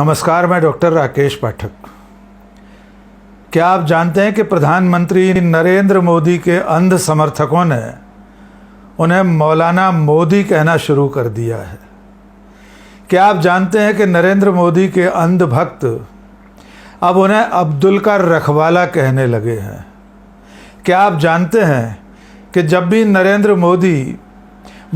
नमस्कार, मैं डॉक्टर राकेश पाठक। क्या आप जानते हैं कि प्रधानमंत्री नरेंद्र मोदी के अंध समर्थकों ने उन्हें मौलाना मोदी कहना शुरू कर दिया है? क्या आप जानते हैं कि नरेंद्र मोदी के अंध भक्त अब उन्हें अब्दुल का रखवाला कहने लगे हैं? क्या आप जानते हैं कि जब भी नरेंद्र मोदी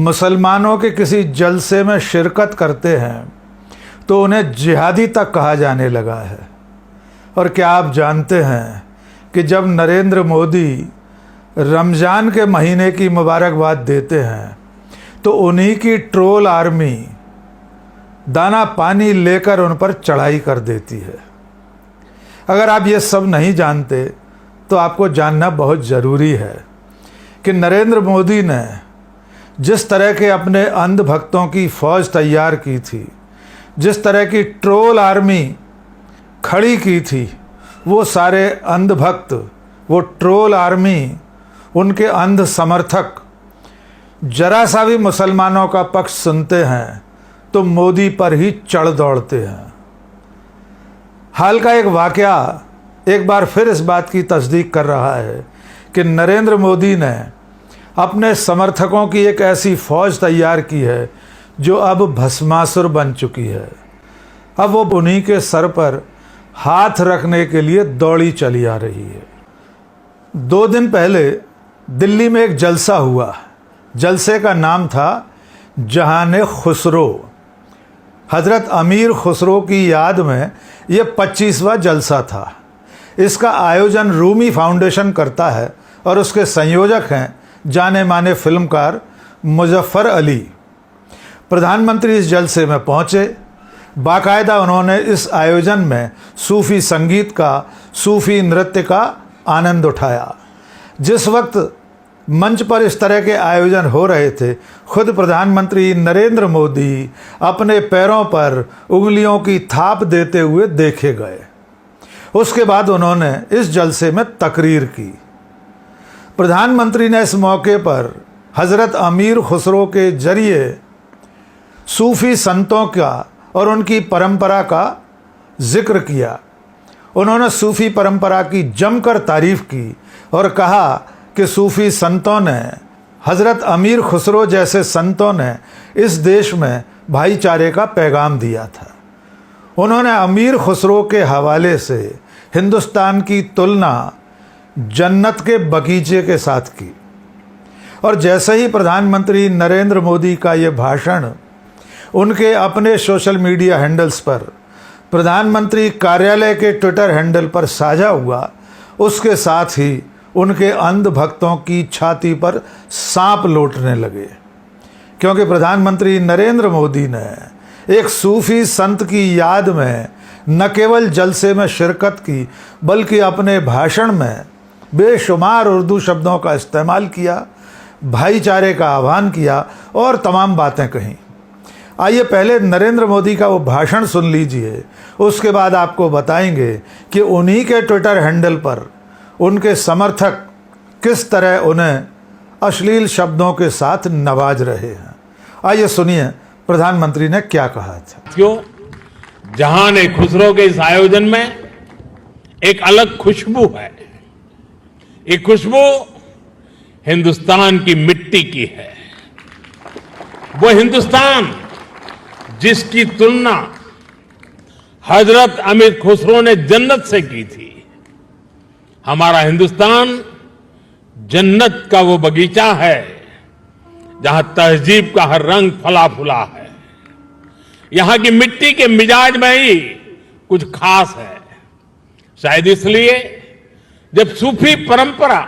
मुसलमानों के किसी जलसे में शिरकत करते हैं तो उन्हें जिहादी तक कहा जाने लगा है? और क्या आप जानते हैं कि जब नरेंद्र मोदी रमज़ान के महीने की मुबारकबाद देते हैं तो उन्हीं की ट्रोल आर्मी दाना पानी लेकर उन पर चढ़ाई कर देती है? अगर आप ये सब नहीं जानते तो आपको जानना बहुत ज़रूरी है कि नरेंद्र मोदी ने जिस तरह के अपने अंध भक्तों की फ़ौज तैयार की थी, जिस तरह की ट्रोल आर्मी खड़ी की थी, वो सारे अंध भक्त, वो ट्रोल आर्मी, उनके अंध समर्थक जरा सा भी मुसलमानों का पक्ष सुनते हैं तो मोदी पर ही चढ़ दौड़ते हैं। हाल का एक वाकया एक बार फिर इस बात की तस्दीक कर रहा है कि नरेंद्र मोदी ने अपने समर्थकों की एक ऐसी फ़ौज तैयार की है जो अब भस्मासुर बन चुकी है। अब वो उन्हीं के सर पर हाथ रखने के लिए दौड़ी चली आ रही है। 2 दिन पहले दिल्ली में एक जलसा हुआ। जलसे का नाम था जहान खुसरो। हज़रत अमीर खुसरो की याद में ये 25वां जलसा था। इसका आयोजन रूमी फाउंडेशन करता है और उसके संयोजक हैं जाने माने फिल्मकार मुजफ्फर अली। प्रधानमंत्री इस जलसे में पहुँचे। बाकायदा उन्होंने इस आयोजन में सूफ़ी संगीत का, सूफ़ी नृत्य का आनंद उठाया। जिस वक्त मंच पर इस तरह के आयोजन हो रहे थे, खुद प्रधानमंत्री नरेंद्र मोदी अपने पैरों पर उंगलियों की थाप देते हुए देखे गए। उसके बाद उन्होंने इस जलसे में तकरीर की। प्रधानमंत्री ने इस मौके पर हज़रत अमीर खुसरो के जरिए सूफ़ी संतों का और उनकी परंपरा का जिक्र किया। उन्होंने सूफ़ी परंपरा की जमकर तारीफ़ की और कहा कि सूफ़ी संतों ने, हज़रत अमीर खुसरो जैसे संतों ने इस देश में भाईचारे का पैगाम दिया था। उन्होंने अमीर खुसरो के हवाले से हिंदुस्तान की तुलना जन्नत के बगीचे के साथ की। और जैसे ही प्रधानमंत्री नरेंद्र मोदी का ये भाषण उनके अपने सोशल मीडिया हैंडल्स पर, प्रधानमंत्री कार्यालय के ट्विटर हैंडल पर साझा हुआ, उसके साथ ही उनके अंध भक्तों की छाती पर सांप लौटने लगे। क्योंकि प्रधानमंत्री नरेंद्र मोदी ने एक सूफ़ी संत की याद में न केवल जलसे में शिरकत की बल्कि अपने भाषण में बेशुमार उर्दू शब्दों का इस्तेमाल किया, भाईचारे का आह्वान किया और तमाम बातें कहीं। आइए पहले नरेंद्र मोदी का वो भाषण सुन लीजिए, उसके बाद आपको बताएंगे कि उन्हीं के ट्विटर हैंडल पर उनके समर्थक किस तरह उन्हें अश्लील शब्दों के साथ नवाज रहे हैं। आइए सुनिए प्रधानमंत्री ने क्या कहा था। क्यों जहान खुसरो के इस आयोजन में एक अलग खुशबू है। ये खुशबू हिंदुस्तान की मिट्टी की है। वो हिंदुस्तान जिसकी तुलना हजरत अमीर खुसरो ने जन्नत से की थी। हमारा हिंदुस्तान जन्नत का वो बगीचा है जहां तहजीब का हर रंग फला फूला है। यहां की मिट्टी के मिजाज में ही कुछ खास है। शायद इसलिए जब सूफी परंपरा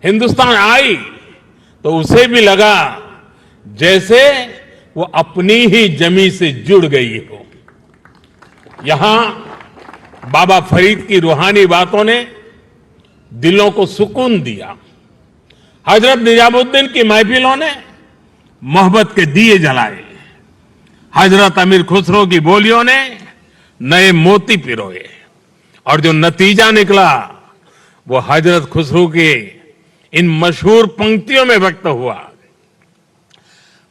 हिंदुस्तान आई तो उसे भी लगा जैसे वो अपनी ही जमी से जुड़ गई हो। यहां बाबा फरीद की रूहानी बातों ने दिलों को सुकून दिया। हजरत निजामुद्दीन की महफिलों ने मोहब्बत के दिए जलाए। हजरत अमीर खुसरो की बोलियों ने नए मोती पिरोए और जो नतीजा निकला वो हजरत खुसरो के इन मशहूर पंक्तियों में व्यक्त हुआ।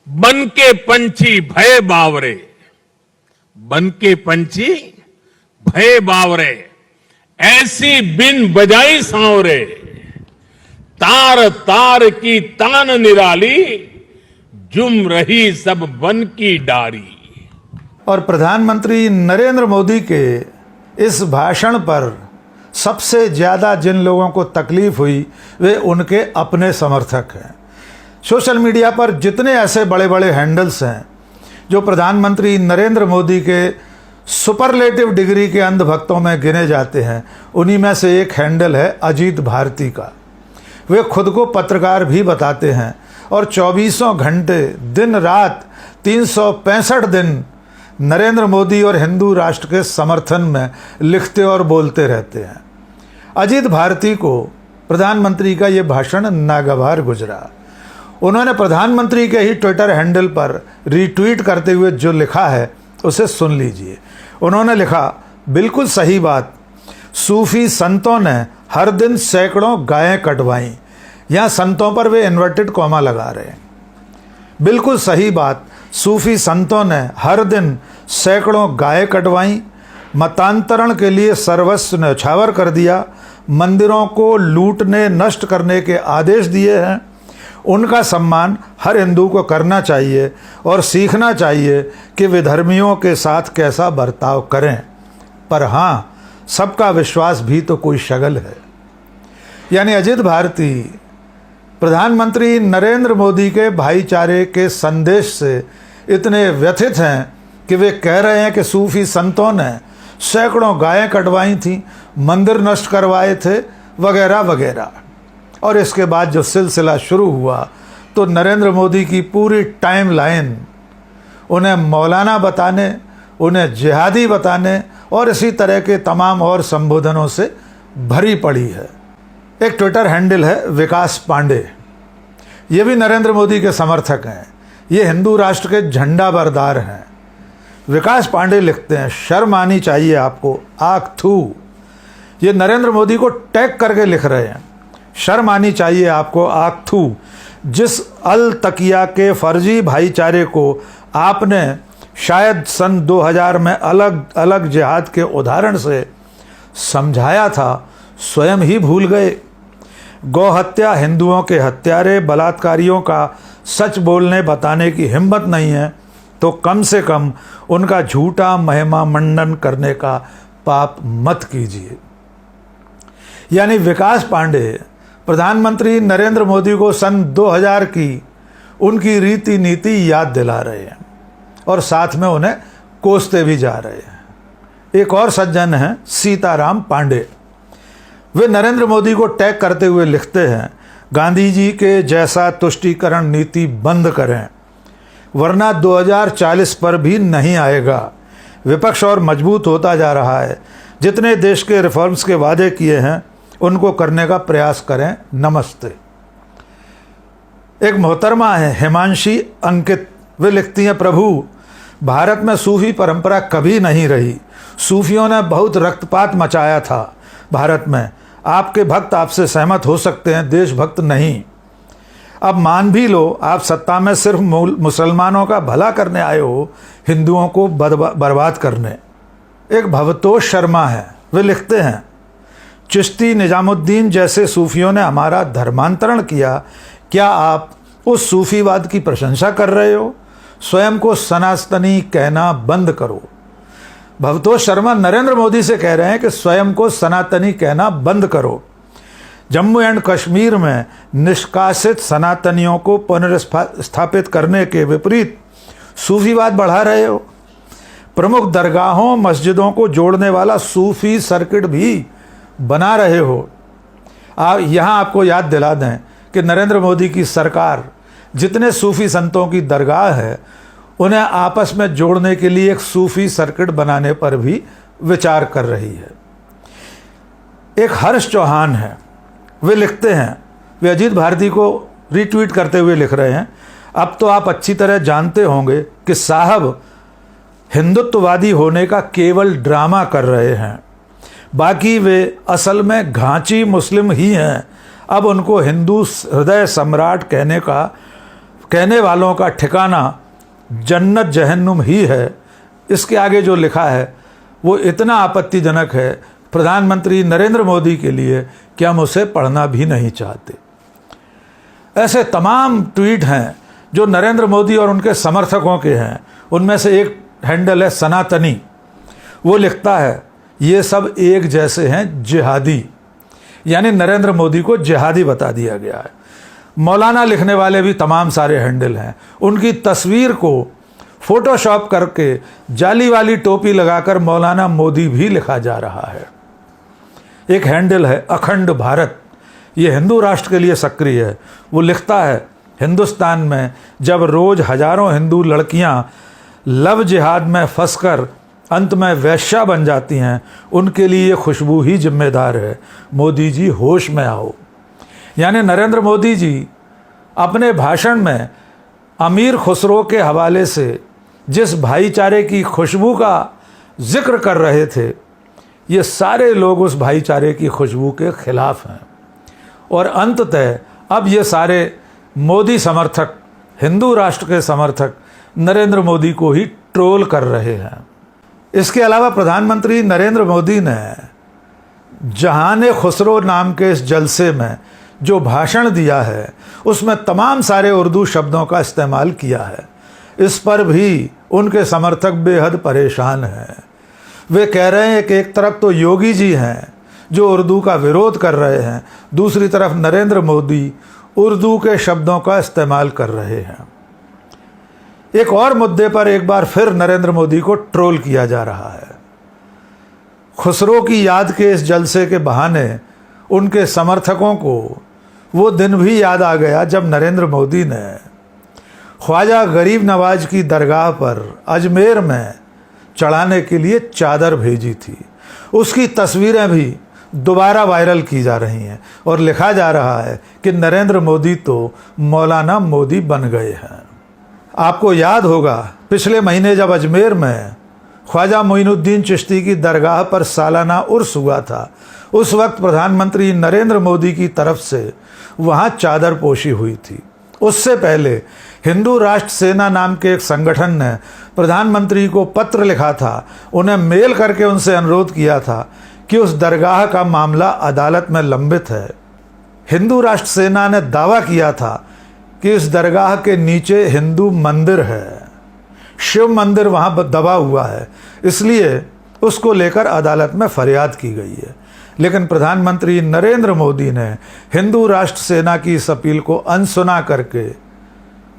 बन के पंछी भय बावरे, बन के पंछी भय बावरे, ऐसी बिन बजाई सांवरे, तार तार की तान निराली, जुम रही सब वन की डारी। और प्रधानमंत्री नरेंद्र मोदी के इस भाषण पर सबसे ज़्यादा जिन लोगों को तकलीफ हुई वे उनके अपने समर्थक हैं। सोशल मीडिया पर जितने ऐसे बड़े बड़े हैंडल्स हैं जो प्रधानमंत्री नरेंद्र मोदी के सुपरलेटिव डिग्री के अंधभक्तों में गिने जाते हैं, उन्हीं में से एक हैंडल है अजीत भारती का। वे खुद को पत्रकार भी बताते हैं और 24 घंटे दिन रात 365 दिन नरेंद्र मोदी और हिंदू राष्ट्र के समर्थन में लिखते और बोलते रहते हैं। अजीत भारती को प्रधानमंत्री का ये भाषण नागवार गुजरा। उन्होंने प्रधानमंत्री के ही ट्विटर हैंडल पर रीट्वीट करते हुए जो लिखा है उसे सुन लीजिए। उन्होंने लिखा, बिल्कुल सही बात, सूफी संतों ने हर दिन सैकड़ों गायें कटवाईं। यहाँ संतों पर वे इन्वर्टेड कॉमा लगा रहे हैं। बिल्कुल सही बात, सूफी संतों ने हर दिन सैकड़ों गायें कटवाईं, मतांतरण के लिए सर्वस्व न्यौछावर कर दिया, मंदिरों को लूटने नष्ट करने के आदेश दिए हैं। उनका सम्मान हर हिंदू को करना चाहिए और सीखना चाहिए कि विधर्मियों के साथ कैसा बर्ताव करें। पर हाँ, सबका विश्वास भी तो कोई शगल है। यानी अजीत भारती प्रधानमंत्री नरेंद्र मोदी के भाईचारे के संदेश से इतने व्यथित हैं कि वे कह रहे हैं कि सूफी संतों ने सैकड़ों गायें कटवाई थीं, मंदिर नष्ट करवाए थे, वगैरह वगैरह। और इसके बाद जो सिलसिला शुरू हुआ तो नरेंद्र मोदी की पूरी टाइमलाइन उन्हें मौलाना बताने, उन्हें जिहादी बताने और इसी तरह के तमाम और संबोधनों से भरी पड़ी है। एक ट्विटर हैंडल है विकास पांडे, ये भी नरेंद्र मोदी के समर्थक हैं। ये हिंदू राष्ट्र के झंडा बरदार हैं। विकास पांडे लिखते हैं, शर्म आनी चाहिए आपको, आख थू। ये नरेंद्र मोदी को टैग करके लिख रहे हैं, शर्म आनी चाहिए आपको, आख थू। जिस अल तकिया के फर्जी भाईचारे को आपने शायद सन 2000 में अलग अलग जिहाद के उदाहरण से समझाया था, स्वयं ही भूल गए। गौ हत्या, हिंदुओं के हत्यारे, बलात्कारियों का सच बोलने बताने की हिम्मत नहीं है तो कम से कम उनका झूठा महिमा मंडन करने का पाप मत कीजिए। यानी विकास पांडे प्रधानमंत्री नरेंद्र मोदी को सन 2000 की उनकी रीति नीति याद दिला रहे हैं और साथ में उन्हें कोसते भी जा रहे हैं। एक और सज्जन हैं सीताराम पांडे, वे नरेंद्र मोदी को टैग करते हुए लिखते हैं, गांधी जी के जैसा तुष्टीकरण नीति बंद करें वरना 2040 पर भी नहीं आएगा। विपक्ष और मजबूत होता जा रहा है। जितने देश के रिफॉर्म्स के वादे किए हैं उनको करने का प्रयास करें। नमस्ते। एक मोहतरमा है हिमांशी अंकित, वे लिखती हैं, प्रभु भारत में सूफी परंपरा कभी नहीं रही। सूफियों ने बहुत रक्तपात मचाया था भारत में। आपके भक्त आपसे सहमत हो सकते हैं, देशभक्त नहीं। अब मान भी लो आप सत्ता में सिर्फ मुसलमानों का भला करने आए हो, हिंदुओं को बर्बाद करने। एक भवतोष शर्मा है, वे लिखते हैं, चिश्ती निजामुद्दीन जैसे सूफियों ने हमारा धर्मांतरण किया, क्या आप उस सूफीवाद की प्रशंसा कर रहे हो? स्वयं को सनातनी कहना बंद करो। भवतोष शर्मा नरेंद्र मोदी से कह रहे हैं कि स्वयं को सनातनी कहना बंद करो। जम्मू एंड कश्मीर में निष्कासित सनातनियों को पुनर्स्थापित करने के विपरीत सूफीवाद बढ़ा रहे हो। प्रमुख दरगाहों मस्जिदों को जोड़ने वाला सूफी सर्किट भी बना रहे हो। यहाँ आपको याद दिला दें कि नरेंद्र मोदी की सरकार जितने सूफी संतों की दरगाह है उन्हें आपस में जोड़ने के लिए एक सूफी सर्किट बनाने पर भी विचार कर रही है। एक हर्ष चौहान है, वे लिखते हैं, वे अजीत भारती को रीट्वीट करते हुए लिख रहे हैं, अब तो आप अच्छी तरह जानते होंगे कि साहब हिंदुत्ववादी होने का केवल ड्रामा कर रहे हैं, बाकी वे असल में घांची मुस्लिम ही हैं। अब उनको हिंदू हृदय सम्राट कहने वालों का ठिकाना जन्नत जहन्नुम ही है। इसके आगे जो लिखा है वो इतना आपत्तिजनक है प्रधानमंत्री नरेंद्र मोदी के लिए कि हम उसे पढ़ना भी नहीं चाहते। ऐसे तमाम ट्वीट हैं जो नरेंद्र मोदी और उनके समर्थकों के हैं। उनमें से एक हैंडल है सनातनी। वो लिखता है ये सब एक जैसे हैं जिहादी, यानी नरेंद्र मोदी को जिहादी बता दिया गया है। मौलाना लिखने वाले भी तमाम सारे हैंडल हैं। उनकी तस्वीर को फोटोशॉप करके जाली वाली टोपी लगाकर मौलाना मोदी भी लिखा जा रहा है। एक हैंडल है अखंड भारत, ये हिंदू राष्ट्र के लिए सक्रिय है। वो लिखता है हिंदुस्तान में जब रोज हजारों हिंदू लड़कियां लव जिहाद में फंसकर अंत में वैश्या बन जाती हैं, उनके लिए ये खुशबू ही जिम्मेदार है। मोदी जी होश में आओ। यानी नरेंद्र मोदी जी अपने भाषण में अमीर खुसरो के हवाले से जिस भाईचारे की खुशबू का जिक्र कर रहे थे, ये सारे लोग उस भाईचारे की खुशबू के खिलाफ हैं। और अंततः अब ये सारे मोदी समर्थक, हिंदू राष्ट्र के समर्थक नरेंद्र मोदी को ही ट्रोल कर रहे हैं। इसके अलावा प्रधानमंत्री नरेंद्र मोदी ने जहान खुसरो नाम के इस जलसे में जो भाषण दिया है उसमें तमाम सारे उर्दू शब्दों का इस्तेमाल किया है। इस पर भी उनके समर्थक बेहद परेशान हैं। वे कह रहे हैं कि एक तरफ तो योगी जी हैं जो उर्दू का विरोध कर रहे हैं, दूसरी तरफ नरेंद्र मोदी उर्दू के शब्दों का इस्तेमाल कर रहे हैं। एक और मुद्दे पर एक बार फिर नरेंद्र मोदी को ट्रोल किया जा रहा है। खुसरो की याद के इस जलसे के बहाने उनके समर्थकों को वो दिन भी याद आ गया जब नरेंद्र मोदी ने ख्वाजा गरीब नवाज की दरगाह पर अजमेर में चढ़ाने के लिए चादर भेजी थी। उसकी तस्वीरें भी दोबारा वायरल की जा रही हैं और लिखा जा रहा है कि नरेंद्र मोदी तो मौलाना मोदी बन गए हैं। आपको याद होगा पिछले महीने जब अजमेर में ख्वाजा मोइनुद्दीन चिश्ती की दरगाह पर सालाना उर्स हुआ था, उस वक्त प्रधानमंत्री नरेंद्र मोदी की तरफ से वहाँ चादर पोशी हुई थी। उससे पहले हिंदू राष्ट्र सेना नाम के एक संगठन ने प्रधानमंत्री को पत्र लिखा था, उन्हें मेल करके उनसे अनुरोध किया था कि उस दरगाह का मामला अदालत में लंबित है। हिंदू राष्ट्र सेना ने दावा किया था कि इस दरगाह के नीचे हिंदू मंदिर है, शिव मंदिर वहाँ दबा हुआ है, इसलिए उसको लेकर अदालत में फरियाद की गई है। लेकिन प्रधानमंत्री नरेंद्र मोदी ने हिंदू राष्ट्र सेना की इस अपील को अनसुना करके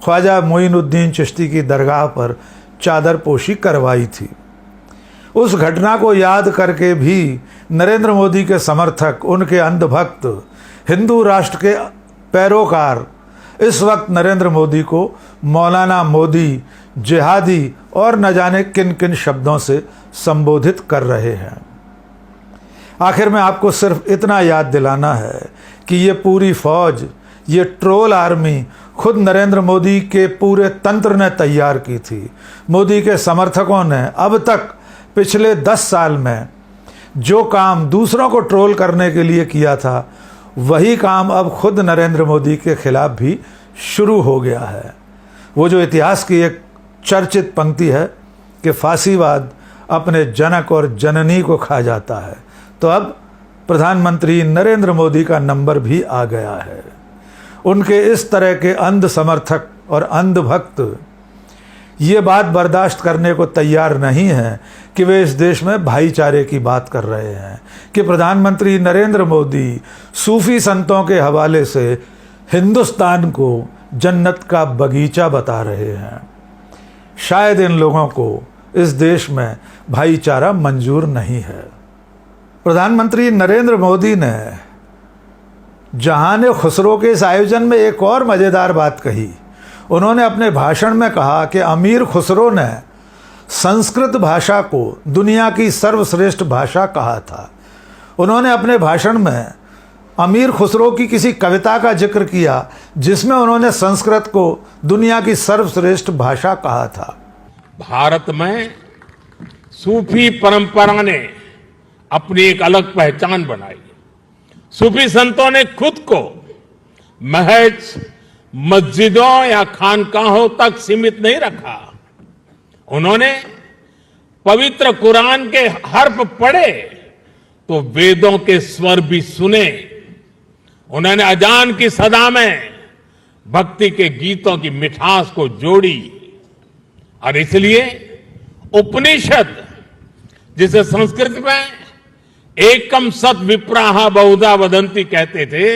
ख्वाजा मोइनुद्दीन चिश्ती की दरगाह पर चादर पोशी करवाई थी। उस घटना को याद करके भी नरेंद्र मोदी के समर्थक, उनके अंधभक्त, हिंदू राष्ट्र के पैरोकार इस वक्त नरेंद्र मोदी को मौलाना मोदी, जिहादी और न जाने किन किन शब्दों से संबोधित कर रहे हैं। आखिर में आपको सिर्फ इतना याद दिलाना है कि ये पूरी फौज, ये ट्रोल आर्मी खुद नरेंद्र मोदी के पूरे तंत्र ने तैयार की थी। मोदी के समर्थकों ने अब तक पिछले 10 साल में जो काम दूसरों को ट्रोल करने के लिए किया था, वही काम अब खुद नरेंद्र मोदी के खिलाफ भी शुरू हो गया है। वो जो इतिहास की एक चर्चित पंक्ति है कि फांसीवाद अपने जनक और जननी को खा जाता है, तो अब प्रधानमंत्री नरेंद्र मोदी का नंबर भी आ गया है। उनके इस तरह के अंध समर्थक और अंध भक्त ये बात बर्दाश्त करने को तैयार नहीं हैं कि वे इस देश में भाईचारे की बात कर रहे हैं, कि प्रधानमंत्री नरेंद्र मोदी सूफी संतों के हवाले से हिंदुस्तान को जन्नत का बगीचा बता रहे हैं। शायद इन लोगों को इस देश में भाईचारा मंजूर नहीं है। प्रधानमंत्री नरेंद्र मोदी ने जहान खुसरो के इस आयोजन में एक और मज़ेदार बात कही। उन्होंने अपने भाषण में कहा कि अमीर खुसरो ने संस्कृत भाषा को दुनिया की सर्वश्रेष्ठ भाषा कहा था। उन्होंने अपने भाषण में अमीर खुसरो की किसी कविता का जिक्र किया जिसमें उन्होंने संस्कृत को दुनिया की सर्वश्रेष्ठ भाषा कहा था। भारत में सूफी परंपरा ने अपनी एक अलग पहचान बनाई। सूफी संतों ने खुद को महज मस्जिदों या खानकाहों तक सीमित नहीं रखा। उन्होंने पवित्र कुरान के हर्फ पढ़े तो वेदों के स्वर भी सुने। उन्होंने अजान की सदा में भक्ति के गीतों की मिठास को जोड़ी और इसलिए उपनिषद, जिसे संस्कृत में एकम सत विप्राहा बहुधा वदंती कहते थे,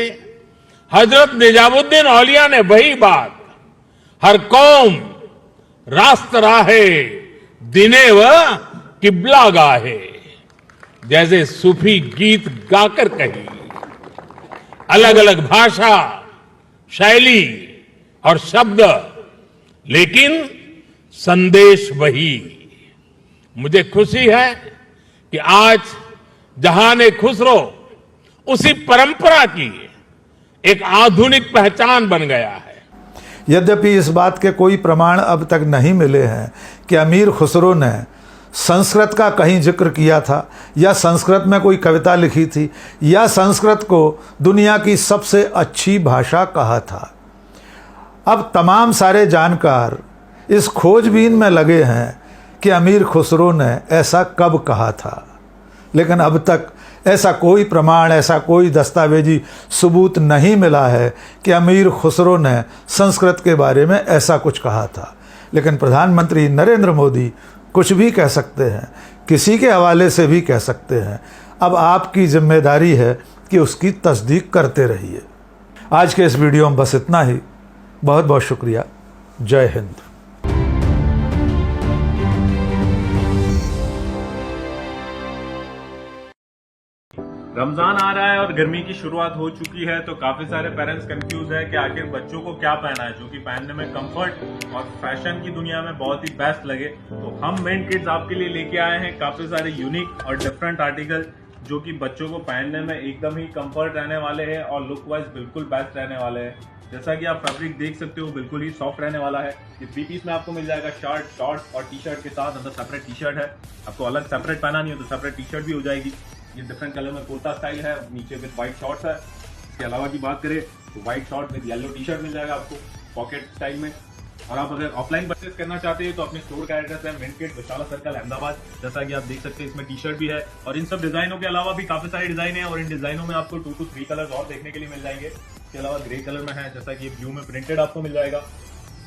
हजरत निजामुद्दीन औलिया ने वही बात हर कौम रास्त राहे दिने व किबला गाहे जैसे सूफी गीत गाकर कही। अलग अलग भाषा, शैली और शब्द, लेकिन संदेश वही। मुझे खुशी है कि आज जहान खुसरो उसी परंपरा की एक आधुनिक पहचान बन गया है। यद्यपि इस बात के कोई प्रमाण अब तक नहीं मिले हैं कि अमीर खुसरो ने संस्कृत का कहीं जिक्र किया था या संस्कृत में कोई कविता लिखी थी या संस्कृत को दुनिया की सबसे अच्छी भाषा कहा था। अब तमाम सारे जानकार इस खोजबीन में लगे हैं कि अमीर खुसरो ने ऐसा कब कहा था, लेकिन अब तक ऐसा कोई प्रमाण, ऐसा कोई दस्तावेजी सबूत नहीं मिला है कि अमीर खुसरो ने संस्कृत के बारे में ऐसा कुछ कहा था। लेकिन प्रधानमंत्री नरेंद्र मोदी कुछ भी कह सकते हैं, किसी के हवाले से भी कह सकते हैं। अब आपकी जिम्मेदारी है कि उसकी तस्दीक करते रहिए। आज के इस वीडियो में बस इतना ही। बहुत बहुत शुक्रिया। जय हिंद। रमजान आ रहा है और गर्मी की शुरुआत हो चुकी है, तो काफी सारे पेरेंट्स कंफ्यूज है कि आखिर बच्चों को क्या पहना है जो कि पहनने में कंफर्ट और फैशन की दुनिया में बहुत ही बेस्ट लगे। तो हम मेंट किड्स आपके लिए लेके आए हैं काफी सारे यूनिक और डिफरेंट आर्टिकल जो कि बच्चों को पहनने में एकदम ही कंफर्ट रहने वाले हैं और लुक वाइज बिल्कुल बेस्ट रहने वाले हैं। जैसा कि आप फैब्रिक देख सकते हो, बिल्कुल ही सॉफ्ट रहने वाला है। ये 3 पीस में आपको मिल जाएगा, शर्ट, शॉर्ट्स और टी शर्ट के साथ। अंदर सेपरेट टी शर्ट है, आपको अलग सेपरेट पहना नहीं हो तो सेपरेट टी शर्ट भी हो जाएगी। ये डिफरेंट कलर में कुर्ता स्टाइल है, नीचे विद व्हाइट शॉर्ट्स है। इसके अलावा की बात करें तो white short with yellow T shirt मिल जाएगा आपको पॉकेट स्टाइल में। और आप अगर ऑफलाइन परचेस करना चाहते हैं तो अपने स्टोर का एड्रेस है मेंट किड्स, विशाला सर्कल, अहमदाबाद। जैसा कि आप देख सकते हैं इसमें टी शर्ट भी है और इन सब डिजाइनों के अलावा भी काफी सारे डिजाइन है और इन डिजाइनों में आपको 2 to 3 कलर्स और देखने के लिए मिल जाएंगे। इसके अलावा ग्रे कलर में है, जैसा कि ब्लू में प्रिंटेड आपको मिल जाएगा।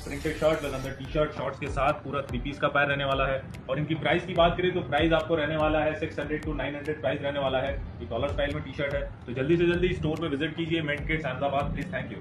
प्रिंटेड शर्ट विद अंदर टी शर्ट, शॉर्ट्स के साथ पूरा 3 पीस का पैर रहने वाला है। और इनकी प्राइस की बात करें तो प्राइस आपको रहने वाला है 600 to 900 प्राइस रहने वाला है। ये कॉलर स्टाइल में टी शर्ट है। तो जल्दी से जल्दी स्टोर पे विजिट कीजिए, Mint Kids Ahmedabad. Please, thank you.